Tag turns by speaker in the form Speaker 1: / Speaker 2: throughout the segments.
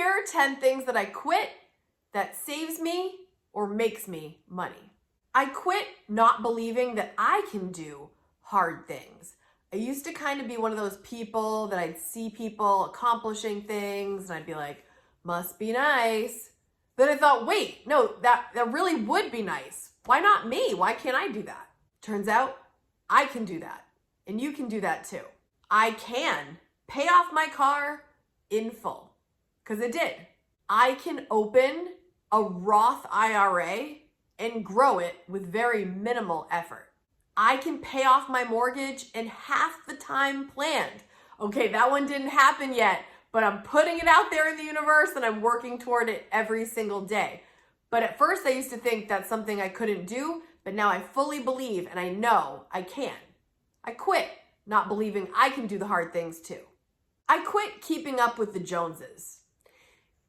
Speaker 1: Here are 10 things that I quit that saves me or makes me money. I quit not believing that I can do hard things. I used to kind of be one of those people that I'd see people accomplishing things and I'd be like, must be nice. Then I thought, wait, no, that really would be nice. Why not me? Why can't I do that? Turns out I can do that, and you can do that too. I can pay off my car in full, because I did. I can open a Roth IRA and grow it with very minimal effort. I can pay off my mortgage in half the time planned. Okay, that one didn't happen yet, but I'm putting it out there in the universe and I'm working toward it every single day. But at first I used to think that's something I couldn't do, but now I fully believe and I know I can. I quit not believing I can do the hard things too. I quit keeping up with the Joneses.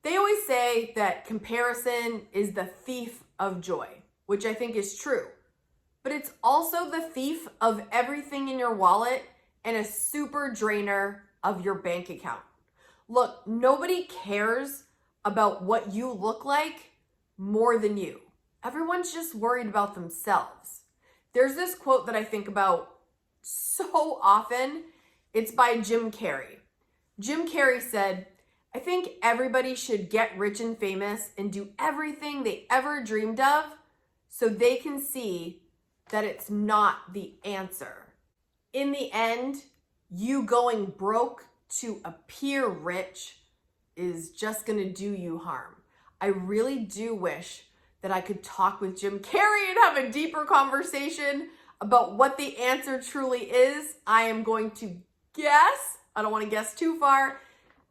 Speaker 1: They always say that comparison is the thief of joy, which I think is true. But it's also the thief of everything in your wallet and a super drainer of your bank account. Look, nobody cares about what you look like more than you. Everyone's just worried about themselves. There's this quote that I think about so often. It's by Jim Carrey. Jim Carrey said, I think everybody should get rich and famous and do everything they ever dreamed of so they can see that it's not the answer. In the end, you going broke to appear rich is just gonna do you harm. I really do wish that I could talk with Jim Carrey and have a deeper conversation about what the answer truly is. I am going to guess, I don't want to guess too far,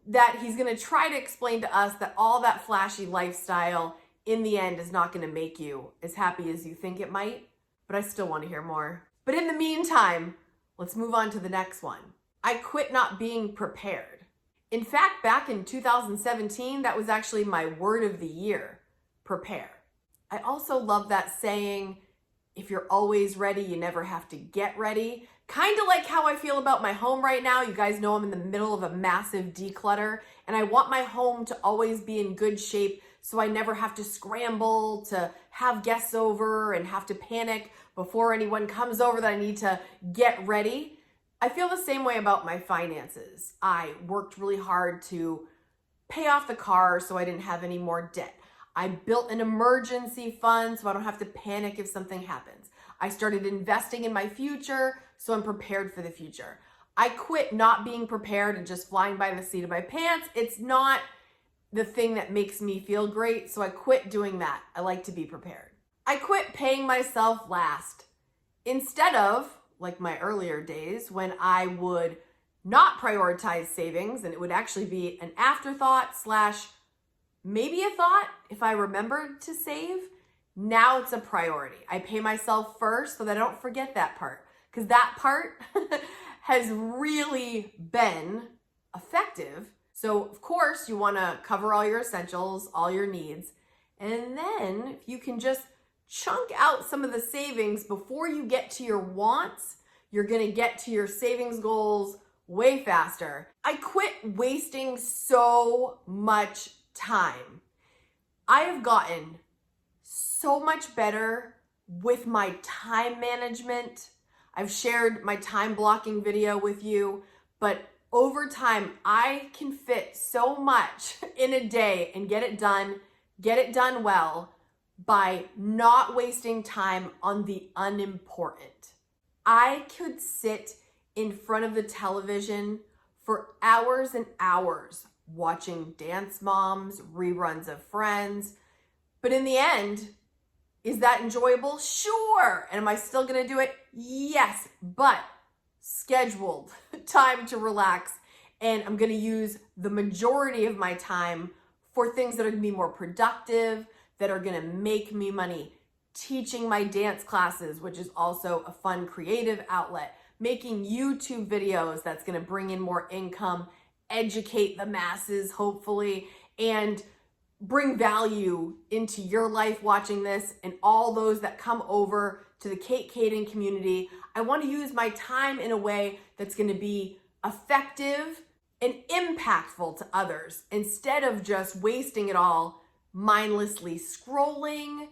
Speaker 1: that he's going to try to explain to us that all that flashy lifestyle in the end is not going to make you as happy as you think it might. But I still want to hear more. But in the meantime, let's move on to the next one. I quit not being prepared. In fact, back in 2017, that was actually my word of the year, prepare. I also love that saying, if you're always ready, you never have to get ready. Kind of like how I feel about my home right now. You guys know I'm in the middle of a massive declutter and I want my home to always be in good shape so I never have to scramble to have guests over and have to panic before anyone comes over that I need to get ready. I feel the same way about my finances. I worked really hard to pay off the car so I didn't have any more debt. I built an emergency fund so I don't have to panic if something happens. I started investing in my future so I'm prepared for the future. I quit not being prepared and just flying by the seat of my pants. It's not the thing that makes me feel great, so I quit doing that. I like to be prepared. I quit paying myself last. Instead of, like my earlier days, when I would not prioritize savings and it would actually be an afterthought / maybe a thought if I remembered to save. Now it's a priority. I pay myself first so that I don't forget that part, because that part has really been effective. So of course you want to cover all your essentials, all your needs, and then if you can just chunk out some of the savings before you get to your wants, you're going to get to your savings goals way faster. I quit wasting so much time. I have gotten so much better with my time management. I've shared my time blocking video with you, but over time, I can fit so much in a day and get it done well by not wasting time on the unimportant. I could sit in front of the television for hours and hours watching Dance Moms, reruns of Friends. But in the end, is that enjoyable? Sure. And am I still going to do it? Yes, but scheduled time to relax. And I'm going to use the majority of my time for things that are going to be more productive, that are going to make me money. Teaching my dance classes, which is also a fun creative outlet. Making YouTube videos that's going to bring in more income, educate the masses, hopefully, and bring value into your life watching this and all those that come over to the Kate Kaden community. I want to use my time in a way that's going to be effective and impactful to others instead of just wasting it all mindlessly scrolling,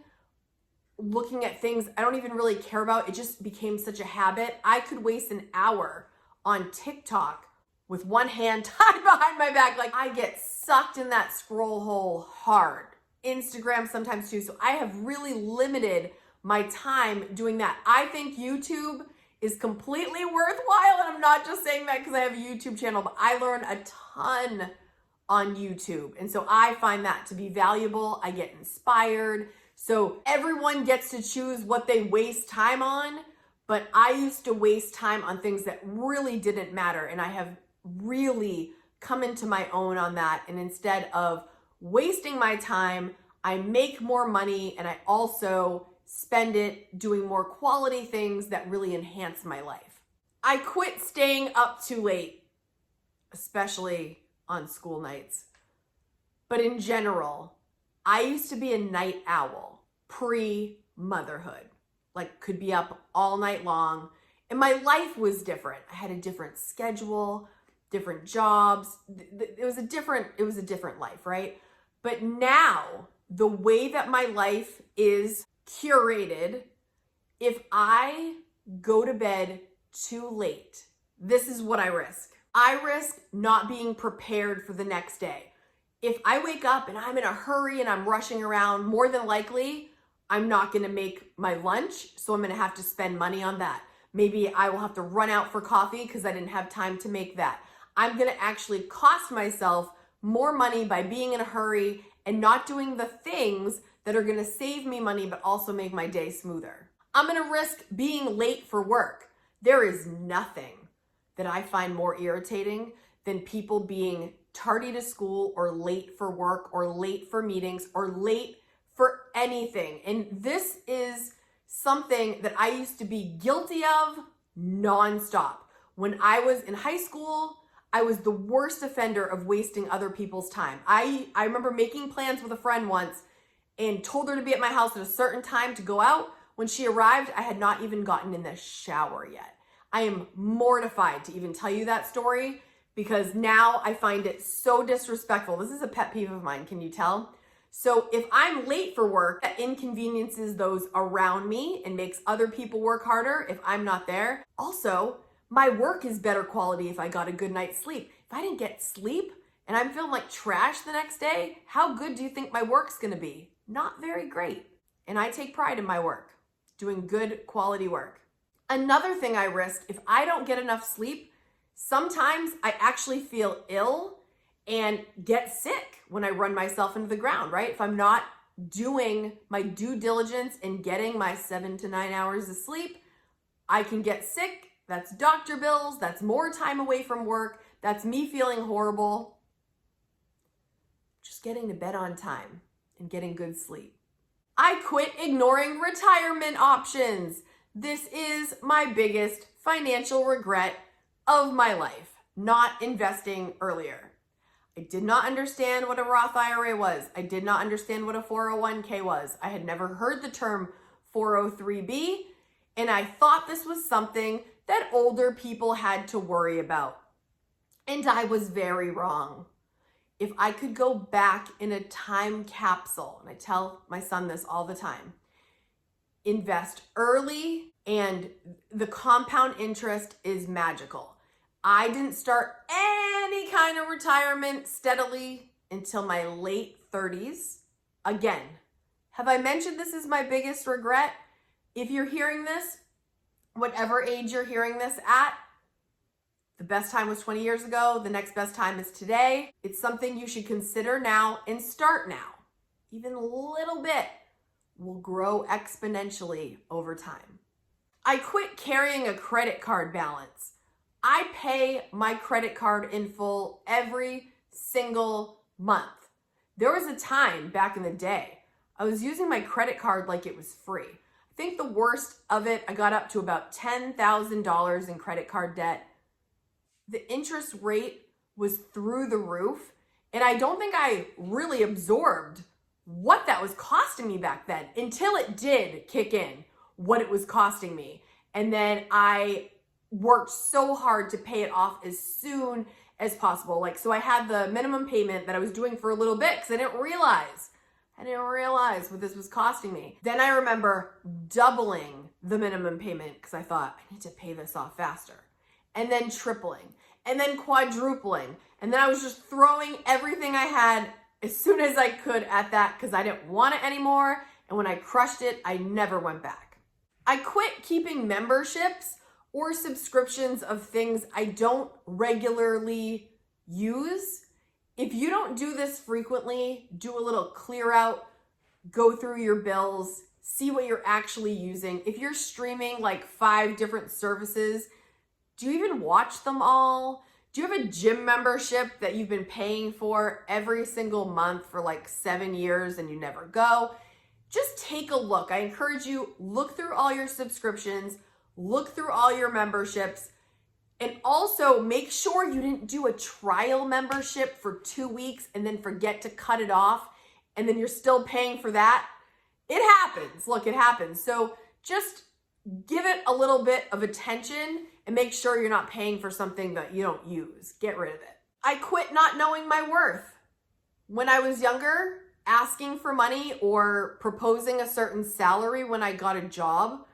Speaker 1: looking at things I don't even really care about. It just became such a habit. I could waste an hour on TikTok with one hand tied behind my back. Like, I get sucked in that scroll hole hard. Instagram sometimes too. So I have really limited my time doing that. I think YouTube is completely worthwhile. And I'm not just saying that because I have a YouTube channel, but I learn a ton on YouTube. And so I find that to be valuable. I get inspired. So everyone gets to choose what they waste time on, but I used to waste time on things that really didn't matter. And I have really come into my own on that. And instead of wasting my time, I make more money and I also spend it doing more quality things that really enhance my life. I quit staying up too late, especially on school nights. But in general, I used to be a night owl pre-motherhood. Like, could be up all night long. And my life was different. I had a different schedule, different jobs. It was a different life, right? But now, the way that my life is curated, if I go to bed too late, this is what I risk. I risk not being prepared for the next day. If I wake up and I'm in a hurry and I'm rushing around, more than likely, I'm not gonna make my lunch, so I'm gonna have to spend money on that. Maybe I will have to run out for coffee because I didn't have time to make that. I'm gonna actually cost myself more money by being in a hurry and not doing the things that are gonna save me money but also make my day smoother. I'm gonna risk being late for work. There is nothing that I find more irritating than people being tardy to school or late for work or late for meetings or late for anything. And this is something that I used to be guilty of nonstop. When I was in high school, I was the worst offender of wasting other people's time. I remember making plans with a friend once and told her to be at my house at a certain time to go out. When she arrived, I had not even gotten in the shower yet. I am mortified to even tell you that story because now I find it so disrespectful. This is a pet peeve of mine, can you tell? So if I'm late for work, that inconveniences those around me and makes other people work harder if I'm not there. Also, my work is better quality if I got a good night's sleep. If I didn't get sleep and I'm feeling like trash the next day, how good do you think my work's gonna be? Not very great. And I take pride in my work, doing good quality work. Another thing I risk, if I don't get enough sleep, sometimes I actually feel ill and get sick when I run myself into the ground, right? If I'm not doing my due diligence in getting my 7 to 9 hours of sleep, I can get sick. That's doctor bills. That's more time away from work. That's me feeling horrible. Just getting to bed on time and getting good sleep. I quit ignoring retirement options. This is my biggest financial regret of my life, not investing earlier. I did not understand what a Roth IRA was. I did not understand what a 401k was. I had never heard the term 403b, and I thought this was something that older people had to worry about. And I was very wrong. If I could go back in a time capsule, and I tell my son this all the time, invest early and the compound interest is magical. I didn't start any kind of retirement steadily until my late 30s. Again, have I mentioned this is my biggest regret? If you're hearing this, whatever age you're hearing this at, the best time was 20 years ago. The next best time is today. It's something you should consider now and start now. Even a little bit will grow exponentially over time. I quit carrying a credit card balance. I pay my credit card in full every single month. There was a time back in the day, I was using my credit card like it was free. I think the worst of it, I got up to about $10,000 in credit card debt. The interest rate was through the roof, and I don't think I really absorbed what that was costing me back then until it did kick in, what it was costing me. And then I worked so hard to pay it off as soon as possible. Like, so I had the minimum payment that I was doing for a little bit because I didn't realize what this was costing me. Then I remember doubling the minimum payment because I thought I need to pay this off faster. And then tripling, and then quadrupling. And then I was just throwing everything I had as soon as I could at that because I didn't want it anymore. And when I crushed it, I never went back. I quit keeping memberships or subscriptions of things I don't regularly use. If you don't do this frequently, do a little clear out, go through your bills, see what you're actually using. If you're streaming like 5 different services, do you even watch them all? Do you have a gym membership that you've been paying for every single month for like 7 years and you never go? Just take a look. I encourage you, look through all your subscriptions, look through all your memberships, and also make sure you didn't do a trial membership for 2 weeks and then forget to cut it off and then you're still paying for that. It happens. Look, it happens. So just give it a little bit of attention and make sure you're not paying for something that you don't use. Get rid of it. I quit not knowing my worth. When I was younger, asking for money or proposing a certain salary when I got a job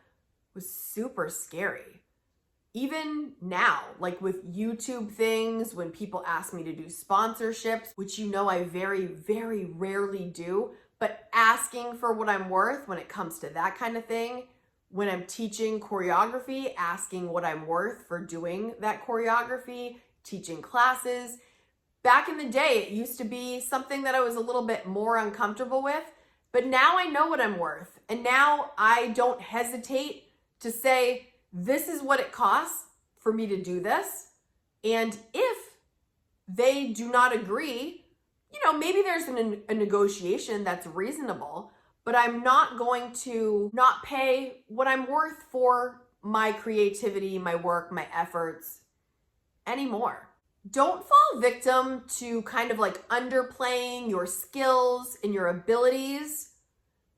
Speaker 1: was super scary. Even now, like with YouTube things, when people ask me to do sponsorships, which you know I very, very rarely do, but asking for what I'm worth when it comes to that kind of thing, when I'm teaching choreography, asking what I'm worth for doing that choreography, teaching classes. Back in the day, it used to be something that I was a little bit more uncomfortable with, but now I know what I'm worth. And now I don't hesitate to say, this is what it costs for me to do this. And if they do not agree, you know, maybe there's a negotiation that's reasonable, but I'm not going to not pay what I'm worth for my creativity, my work, my efforts anymore. Don't fall victim to kind of like underplaying your skills and your abilities.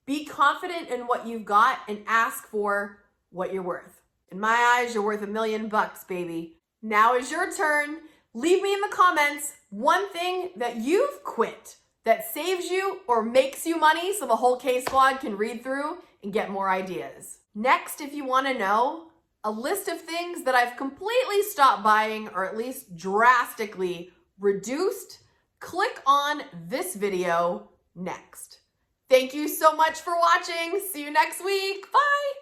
Speaker 1: Be confident in what you've got and ask for what you're worth. In my eyes, you're worth $1 million, baby. Now is your turn. Leave me in the comments one thing that you've quit that saves you or makes you money so the whole K-Squad can read through and get more ideas. Next, if you want to know, a list of things that I've completely stopped buying or at least drastically reduced, click on this video next. Thank you so much for watching. See you next week. Bye.